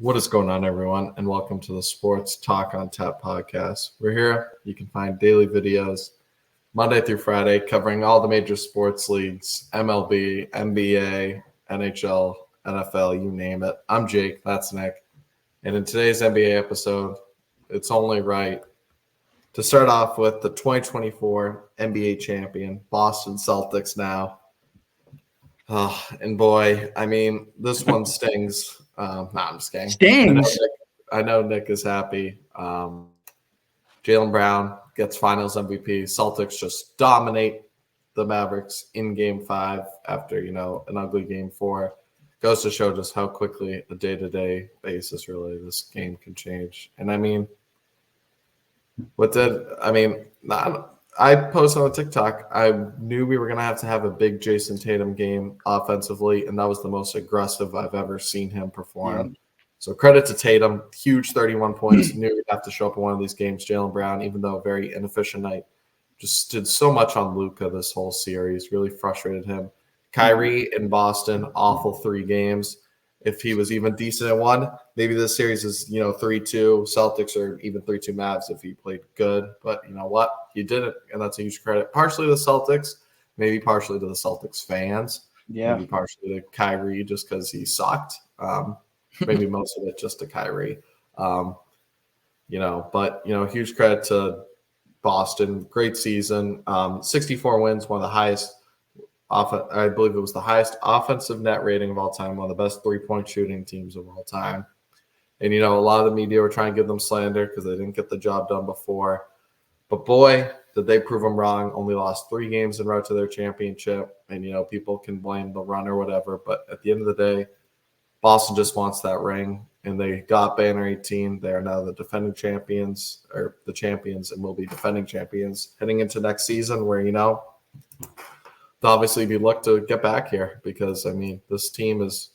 What is going on, everyone, and welcome to the Sports Talk on Tap podcast. We're here. You can find daily videos Monday through Friday covering all the major sports leagues, MLB, NBA, NHL, NFL, you name it. I'm Jake. That's Nick. And in today's NBA episode, it's only right to start off with the 2024 NBA champion, Boston Celtics now. And boy, I mean, this one stings. I'm just kidding. Stings. I know Nick is happy. Jaylen Brown gets Finals MVP. Celtics just dominate the Mavericks in Game 5 after an ugly Game 4. Goes to show just how quickly a day-to-day basis really this game can change. And I mean, I posted on TikTok, I knew we were going to have a big Jason Tatum game offensively, and that was the most aggressive I've ever seen him perform. Yeah. So credit to Tatum, huge 31 points. Knew he'd have to show up in one of these games. Jaylen Brown, even though a very inefficient night, just did so much on Luka this whole series, really frustrated him. Kyrie in Boston, awful 3 games. If he was even decent at one, maybe this series is 3-2 Celtics or even 3-2 Mavs if he played good. But you know what? He did it, and that's a huge credit. Partially to the Celtics, maybe partially to the Celtics fans. Yeah. Maybe partially to Kyrie just because he sucked. Maybe most of it just to Kyrie. Huge credit to Boston. Great season. 64 wins, one of the highest. I believe it was the highest offensive net rating of all time, one of the best three-point shooting teams of all time. And, a lot of the media were trying to give them slander because they didn't get the job done before. But, boy, did they prove them wrong. Only lost 3 games in a row to their championship. And, people can blame the run or whatever. But at the end of the day, Boston just wants that ring. And they got Banner 18. They are now the defending champions, or the champions, and will be defending champions heading into next season where, obviously be looked to get back here because, this team is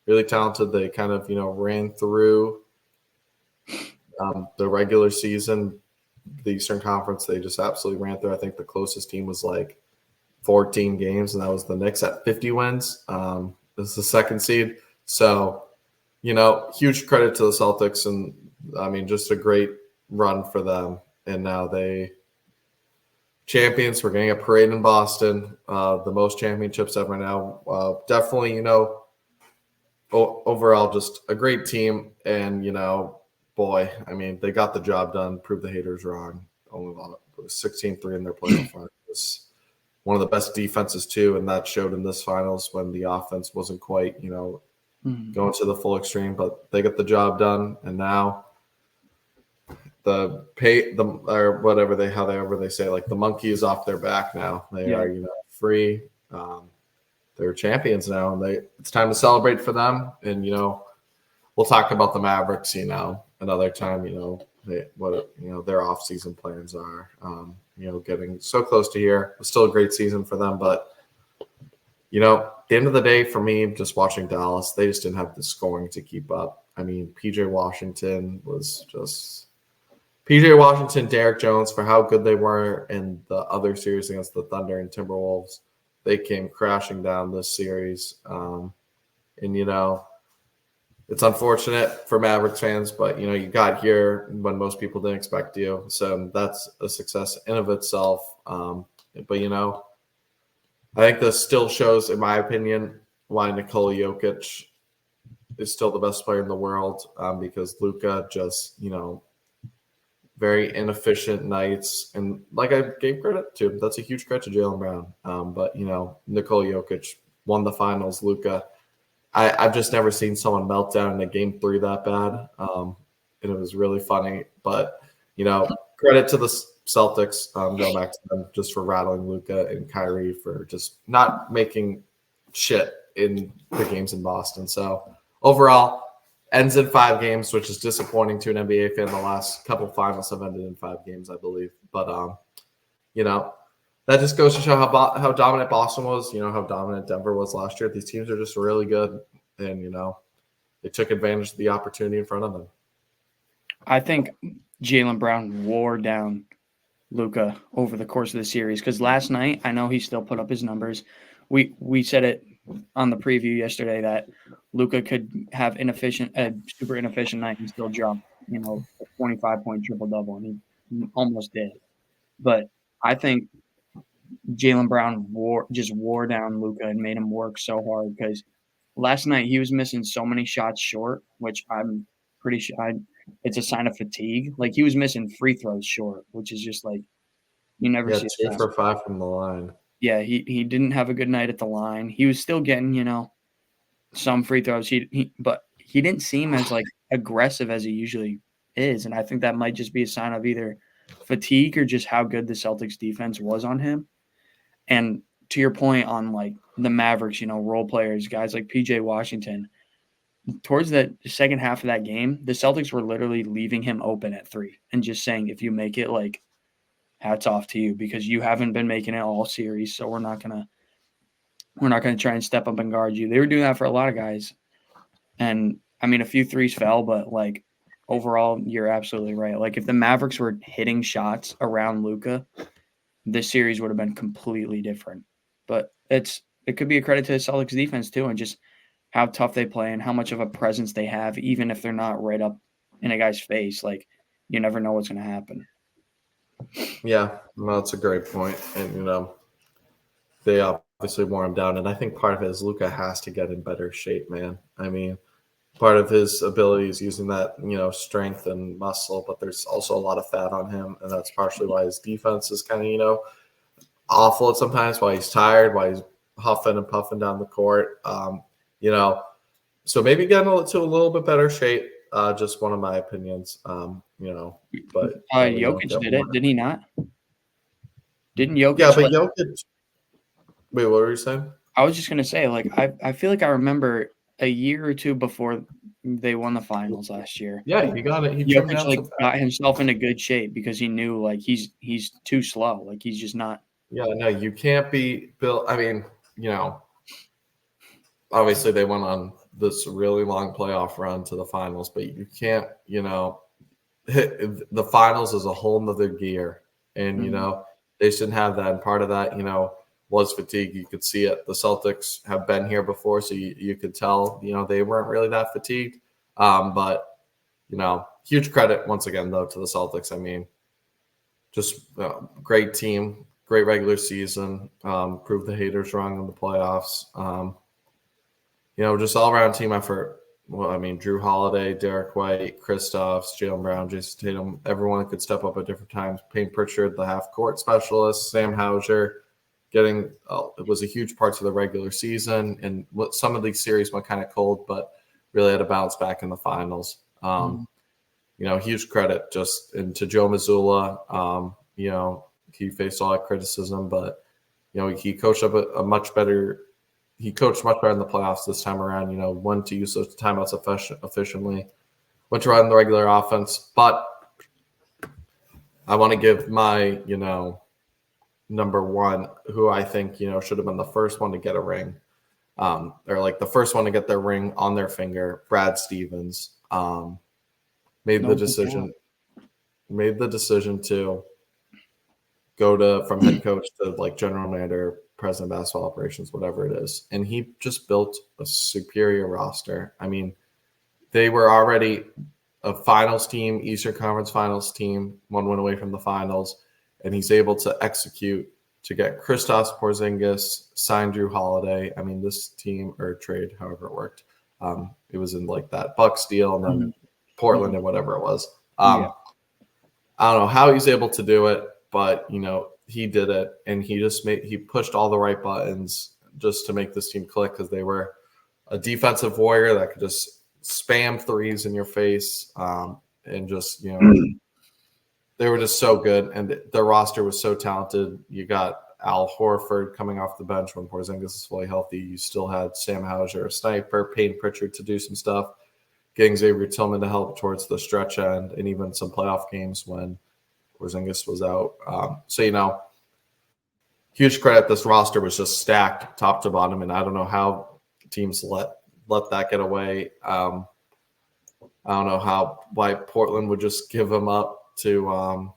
really talented. They kind of, ran through the regular season, the Eastern Conference. They just absolutely ran through. I think the closest team was like 14 games, and that was the Knicks at 50 wins. This is the second seed. So, huge credit to the Celtics, and, just a great run for them. And now they – champions. We're getting a parade in Boston. The most championships ever now. Definitely, overall just a great team. And, they got the job done, proved the haters wrong. Only 16-3 in their playoff run. It was one of the best defenses, too, and that showed in this finals when the offense wasn't quite, going to the full extreme. But they got the job done, and now – however they say, like the monkey is off their back now. They are, free. They're champions now, and it's time to celebrate for them. And we'll talk about the Mavericks, another time. Their off-season plans are. Getting so close to here. It's still a great season for them, but at the end of the day, for me, just watching Dallas, they just didn't have the scoring to keep up. PJ Washington was just. PJ Washington, Derek Jones, for how good they were in the other series against the Thunder and Timberwolves, they came crashing down this series. It's unfortunate for Mavericks fans, but, you got here when most people didn't expect you. So that's a success in of itself. I think this still shows, in my opinion, why Nikola Jokic is still the best player in the world because Luka just, very inefficient nights. And like I gave credit to, that's a huge credit to Jaylen Brown. But, Nikola Jokic won the finals. Luka, I've just never seen someone melt down in a Game 3 that bad. And it was really funny. But, credit to the Celtics, going back to them just for rattling Luka and Kyrie for just not making shit in the games in Boston. So overall, ends in 5 games, which is disappointing to an NBA fan. The last couple finals have ended in 5 games, I believe. But, that just goes to show how dominant Boston was, how dominant Denver was last year. These teams are just really good. And, they took advantage of the opportunity in front of them. I think Jaylen Brown wore down Luka over the course of the series because last night, I know he still put up his numbers. We said it on the preview yesterday that Luka could have a super inefficient night and still drop, a 25-point triple double, and he almost did. But I think Jaylen Brown wore down Luka and made him work so hard because last night he was missing so many shots short, which I'm pretty sure it's a sign of fatigue. Like he was missing free throws short, which is just like you never Yeah, see. 2 for 5 from the line. Yeah, he didn't have a good night at the line. He was still getting, some free throws. But he didn't seem as like aggressive as he usually is, and I think that might just be a sign of either fatigue or just how good the Celtics defense was on him. And to your point on like the Mavericks, role players, guys like PJ Washington, towards the second half of that game, the Celtics were literally leaving him open at 3 and just saying, if you make it, like, hats off to you because you haven't been making it all series. So we're not gonna try and step up and guard you. They were doing that for a lot of guys. And I mean, a few threes fell, but like overall, you're absolutely right. Like if the Mavericks were hitting shots around Luka, this series would have been completely different. But it could be a credit to the Celtics defense too, and just how tough they play and how much of a presence they have, even if they're not right up in a guy's face. Like you never know what's going to happen. Yeah, well, that's a great point. And, they obviously wore him down. And I think part of it is Luka has to get in better shape, man. I mean, part of his ability is using that, strength and muscle, but there's also a lot of fat on him. And that's partially why his defense is kind of, awful at sometimes, why he's tired, why he's huffing and puffing down the court. So maybe getting to a little bit better shape. Just one of my opinions. But Jokic did it, did he not? Didn't Jokic? Yeah, but Jokic. Wait, what were you saying? I was just gonna say, like, I feel like I remember a year or two before they won the finals last year. Yeah, he got it. Jokic got himself into good shape because he knew like he's too slow. Like he's just not. Yeah, no, you can't be built. I mean, obviously they went on this really long playoff run to the finals, but you can't, hit the finals is a whole nother gear. And, they shouldn't have that. And part of that, was fatigue. You could see it. The Celtics have been here before, so you could tell, they weren't really that fatigued. But, huge credit once again, though, to the Celtics. I mean, just great team, great regular season, proved the haters wrong in the playoffs. Just all-around team effort. Well, I mean, Drew Holiday, Derek White, Kristaps, Jaylen Brown, Jason Tatum, everyone could step up at different times. Payne Pritchard, the half-court specialist, Sam Hauser, it was a huge part of the regular season. And some of these series went kind of cold, but really had to bounce back in the finals. Huge credit to Joe Mazzulla. He faced a lot of criticism, but, he coached up a much better – he coached much better in the playoffs this time around, when to use those timeouts efficiently, when to run the regular offense. But I want to give my, number one, who I think, should have been the first one to get a ring, or like the first one to get their ring on their finger, Brad Stevens, made the decision to go from head coach to like general manager, president of basketball operations, whatever it is. And he just built a superior roster. I mean, they were already a finals team, Eastern Conference finals team, one win away from the finals. And he's able to execute to get Kristaps Porzingis, sign Drew Holiday. I mean, this team or trade, however it worked, it was in like that Bucks deal and then Portland and whatever it was. I don't know how he's able to do it, but he did it, and he pushed all the right buttons just to make this team click because they were a defensive warrior that could just spam threes in your face, and just they were just so good, and their roster was so talented. You got Al Horford coming off the bench when Porzingis is fully healthy. You still had Sam Hauser, a sniper, Payne Pritchard to do some stuff, getting Xavier Tillman to help towards the stretch end, and even some playoff games when Porzingis was out. Huge credit. This roster was just stacked top to bottom, and I don't know how teams let that get away. I don't know why Portland would just give them up to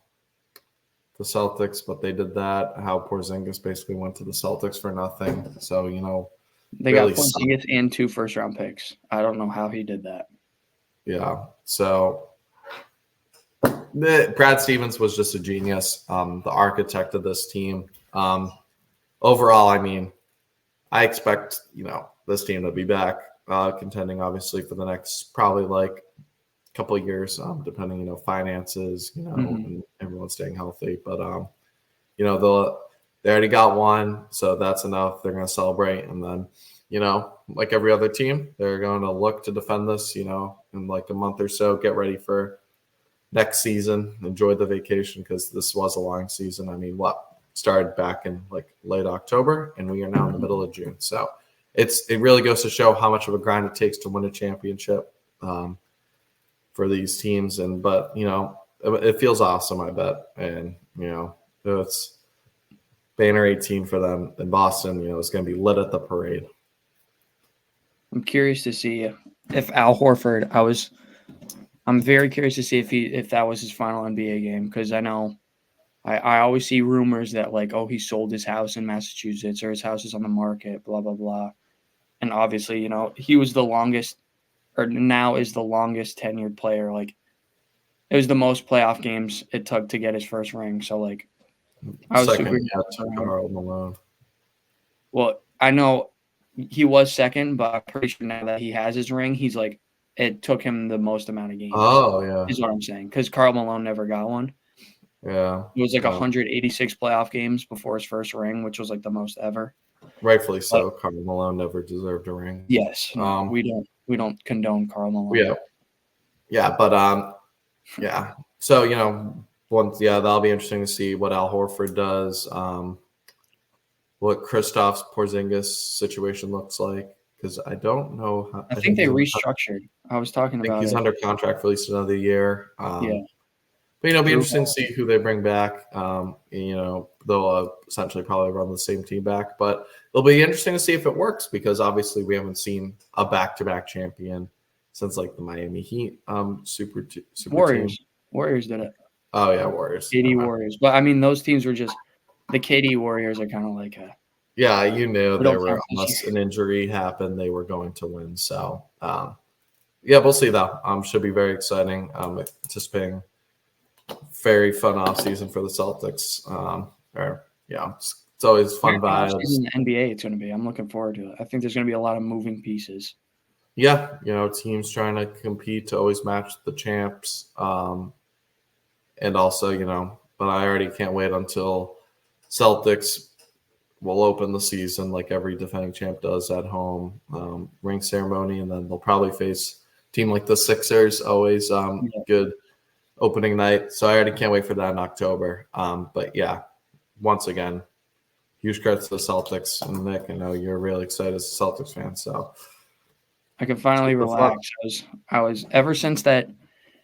the Celtics, but they did that. How Porzingis basically went to the Celtics for nothing. So, They really got Porzingis and 2 first-round picks. I don't know how he did that. Yeah. So Brad Stevens was just a genius, the architect of this team. Overall, I mean, I expect, this team to be back contending, obviously, for the next probably like couple of years, depending, finances, and everyone staying healthy. But, they already got one, so that's enough. They're going to celebrate. And then, like every other team, they're going to look to defend this, in like a month or so, get ready for next season, enjoy the vacation because this was a long season. I mean, started back in like late October and we are now in the middle of June. So it really goes to show how much of a grind it takes to win a championship for these teams. But it feels awesome, I bet. And, it's banner 18 for them in Boston, it's going to be lit at the parade. I'm curious to see if Al Horford, I'm very curious to see if that was his final NBA game, because I know I always see rumors that like, oh, he sold his house in Massachusetts or his house is on the market, blah, blah, blah. And obviously, he was the longest, or now is the longest tenured player. Like, it was the most playoff games it took to get his first ring. So, like, I was super to Karl Malone. Well, I know he was second, but I'm pretty sure now that he has his ring, he's like, it took him the most amount of games. Oh, yeah. Is what I'm saying. Because Karl Malone never got one. Yeah. It was like 186 playoff games before his first ring, which was like the most ever. Rightfully so. Karl Malone never deserved a ring. Yes. No, we don't condone Karl Malone. Yeah. Yeah, but yeah. So, that'll be interesting to see what Al Horford does. What Kristaps Porzingis situation looks like, because I don't know how. I think they restructured. I was talking about he's under contract for at least another year. Yeah. But it'll be interesting to see who they bring back. They'll essentially probably run the same team back, but it'll be interesting to see if it works, because obviously we haven't seen a back-to-back champion since like the Miami Heat super Warriors. team. Warriors did it. Oh yeah, Warriors. KD Warriors. But I mean, those teams were just the KD Warriors are kind of like a. Yeah, you knew there were, unless an injury happened, they were going to win. So yeah, we'll see though. Should be very exciting. Anticipating very fun off season for the Celtics. It's always fun vibes. In the NBA, it's going to be. I'm looking forward to it. I think there's going to be a lot of moving pieces. Yeah, teams trying to compete to always match the champs, and also, but I already can't wait until Celtics will open the season like every defending champ does at home, ring ceremony, and then they'll probably face a team like the Sixers. Always good opening night. So I already can't wait for that in October. But yeah, once again, huge credit to the Celtics. And Nick, I know you're really excited as a Celtics fan. So I can finally relax. I was ever since that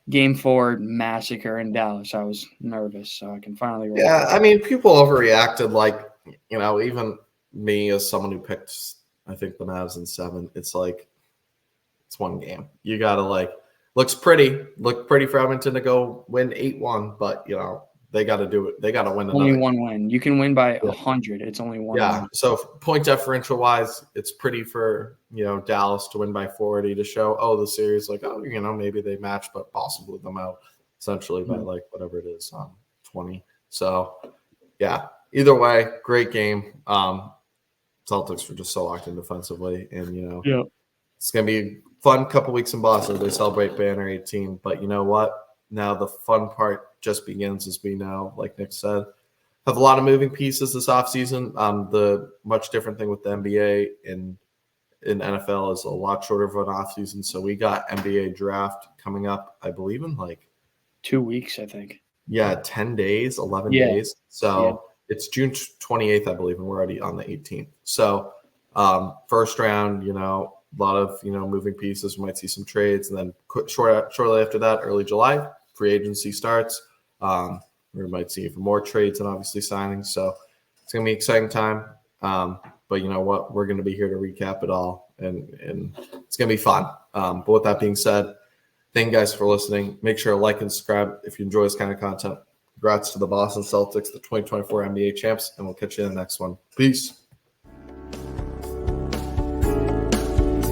Game 4 massacre in Dallas, I was nervous. So I can finally relax. Yeah, I mean, people overreacted. Like, even me as someone who picked, I think, the Mavs in 7, it's like, it's one game. You got to look pretty for Edmonton to go win 8-1, but they got to do it. They got to win only one win. You can win by 100. It's only one. Yeah. Win. So point differential wise, it's pretty for Dallas to win by 40 to show the series maybe they match, but Boston blew them out essentially by whatever it is 20. So yeah. Either way, great game. Celtics were just so locked in defensively, and it's gonna be a fun couple weeks in Boston. They celebrate banner 18, but you know what? Now the fun part just begins, as we know, like Nick said, have a lot of moving pieces this offseason. The much different thing with the NBA in NFL is a lot shorter of an offseason. So we got NBA draft coming up, I believe, in 2 weeks, I think. Yeah, 10 days, 11 days. So it's June 28th, I believe, and we're already on the 18th. So first round, a lot of moving pieces. We might see some trades, and then shortly after that, early July, free agency starts. We might see even more trades and obviously signings. So it's gonna be an exciting time. But you know what? We're gonna be here to recap it all, and it's gonna be fun. But with that being said, thank you guys for listening. Make sure to like and subscribe if you enjoy this kind of content. Congrats to the Boston Celtics, the 2024 NBA champs, and we'll catch you in the next one. Peace.